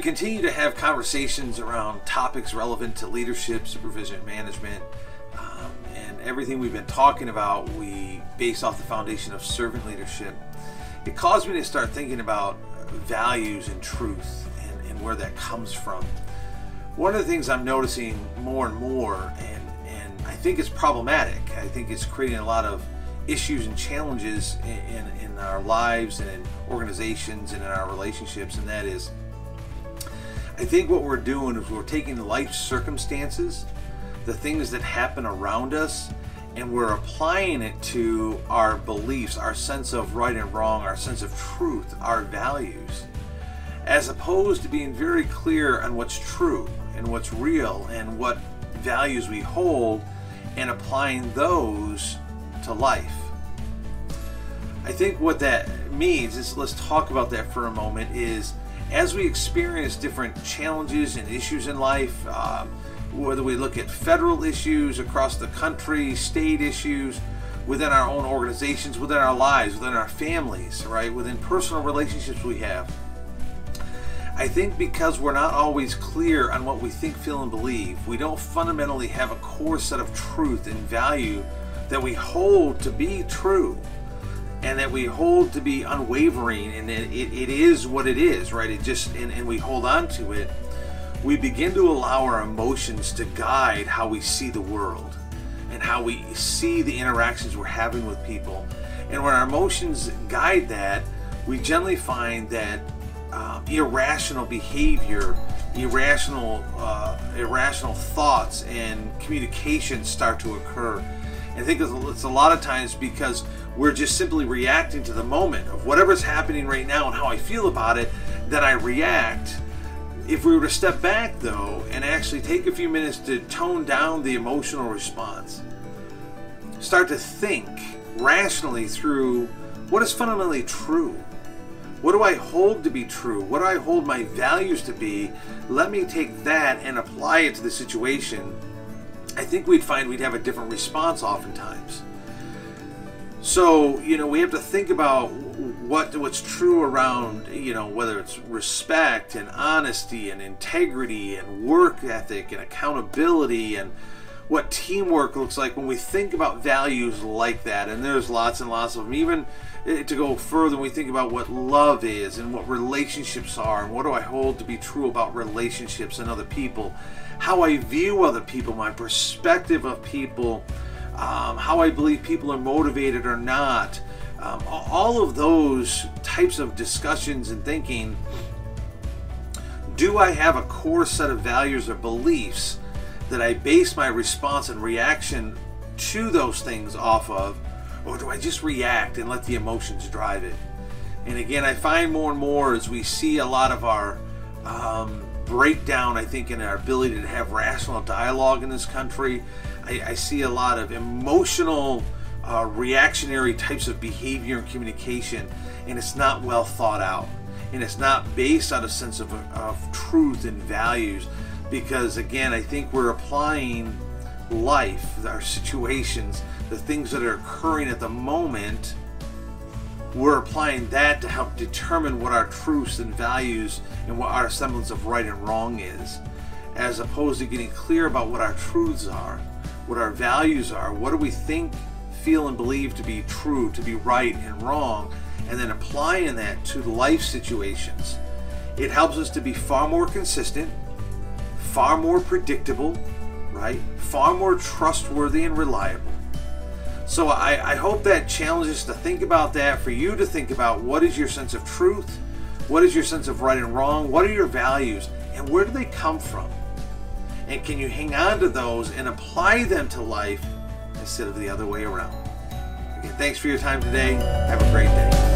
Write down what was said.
continue to have conversations around topics relevant to leadership, supervision, and management, and everything we've been talking about, we base off the foundation of servant leadership. It caused me to start thinking about values and truth and where that comes from. One of the things I'm noticing more and more, and I think it's problematic, I think it's creating a lot of issues and challenges in our lives and in organizations and in our relationships, and that is, I think what we're doing is we're taking life circumstances, the things that happen around us, and we're applying it to our beliefs, our sense of right and wrong, our sense of truth, our values, as opposed to being very clear on what's true and what's real and what values we hold and applying those to life. I think what that means is, let's talk about that for a moment, is as we experience different challenges and issues in life, whether we look at federal issues across the country, state issues, within our own organizations, within our lives, within our families, right, within personal relationships we have, I think because we're not always clear on what we think, feel, and believe, we don't fundamentally have a core set of truth and value that we hold to be true, and that we hold to be unwavering, and it is what it is, right? It just, and we hold on to it. We begin to allow our emotions to guide how we see the world and how we see the interactions we're having with people. And when our emotions guide that, we generally find that irrational behavior, irrational thoughts and communication start to occur. And I think it's a lot of times because we're just simply reacting to the moment of whatever's happening right now and how I feel about it, that I react. If we were to step back, though, and actually take a few minutes to tone down the emotional response, start to think rationally through what is fundamentally true. What do I hold to be true? What do I hold my values to be? Let me take that and apply it to the situation. I think we'd find we'd have a different response oftentimes. So, we have to think about what's true around, whether it's respect and honesty and integrity and work ethic and accountability, and what teamwork looks like when we think about values like that. And there's lots and lots of them. Even to go further, when we think about what love is and what relationships are, and what do I hold to be true about relationships and other people, how I view other people, my perspective of people, how I believe people are motivated or not, all of those types of discussions and thinking. Do I have a core set of values or beliefs that I base my response and reaction to those things off of, or do I just react and let the emotions drive it? And again, I find more and more as we see a lot of our breakdown, I think, in our ability to have rational dialogue in this country, I see a lot of emotional, reactionary types of behavior and communication, and it's not well thought out, and it's not based on a sense of truth and values. Because again, I think we're applying life, our situations, the things that are occurring at the moment, we're applying that to help determine what our truths and values and what our semblance of right and wrong is, as opposed to getting clear about what our truths are, what our values are, what do we think, feel, and believe to be true, to be right and wrong, and then applying that to life situations. It helps us to be far more consistent, far more predictable, right? Far more trustworthy and reliable. So I hope that challenges us to think about that, for you to think about what is your sense of truth, what is your sense of right and wrong, what are your values, and where do they come from? And can you hang on to those and apply them to life instead of the other way around? Again, thanks for your time today. Have a great day.